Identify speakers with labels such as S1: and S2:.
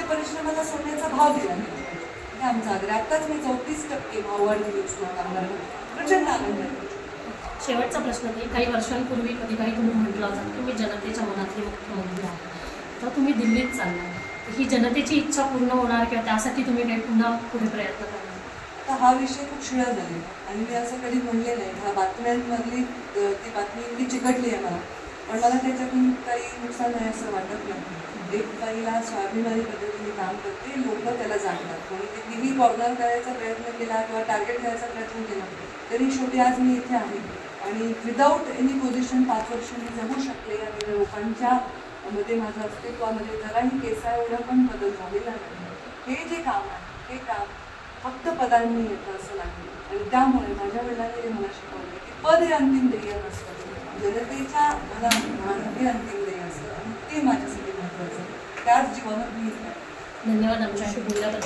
S1: माझ्या परिश्रमाला सोन्याचा भाव दिला हे आमचा आग्रह. आत्ताच मी 34% भाववाढ दिली कामगारांना. प्रचंड आनंद आहे.
S2: शेवटचा प्रश्न आहे, काही वर्षांपूर्वी कधी काही तुम्ही म्हटलं होतं की मी जनतेच्या मनातली मुख्यमंत्री आहे, तर तुम्ही दिल्लीत चालला, ही जनतेची इच्छा पूर्ण होणार किंवा त्यासाठी तुम्ही काही पुन्हा पुढे प्रयत्न करणार?
S1: आता हा विषय खूप शिळा झालेला आणि मी असं कधी म्हणले नाही. ह्या बातम्यांमधली ती बातमी इतकी चिकटली आहे मला, पण मला त्याच्यातून काही नुकसान आहे असं वाटत नाही. एक बाईला स्वाभिमानी पद्धतीने काम करते, लोक त्याला जाणतात. कोणी कितीही कॉर्नर करायचा प्रयत्न केला किंवा टार्गेट करायचा प्रयत्न केला तरी शेवटी आज मी इथे आहे आणि विदाऊट एनी पोझिशन 5 वर्ष मी जगू शकले आणि लोकांच्या मध्ये माझ्या अस्तित्वामध्ये जराही केसा एवढा पण बदल झालेला नाही. हे जे काम आहे हे काम फक्त पदांनी येतं असं नाही आणि त्यामुळे माझ्या वडिलांनी मला शिकवलं की पद हे अंतिम ध्येय नसतं, जनतेच्या मनात हे अंतिम ध्येय असतं आणि ते माझ्यासाठी महत्त्वाचं. त्याच जीवावर मी
S2: धन्यवाद आमच्याशी बोलल्याबद्दल.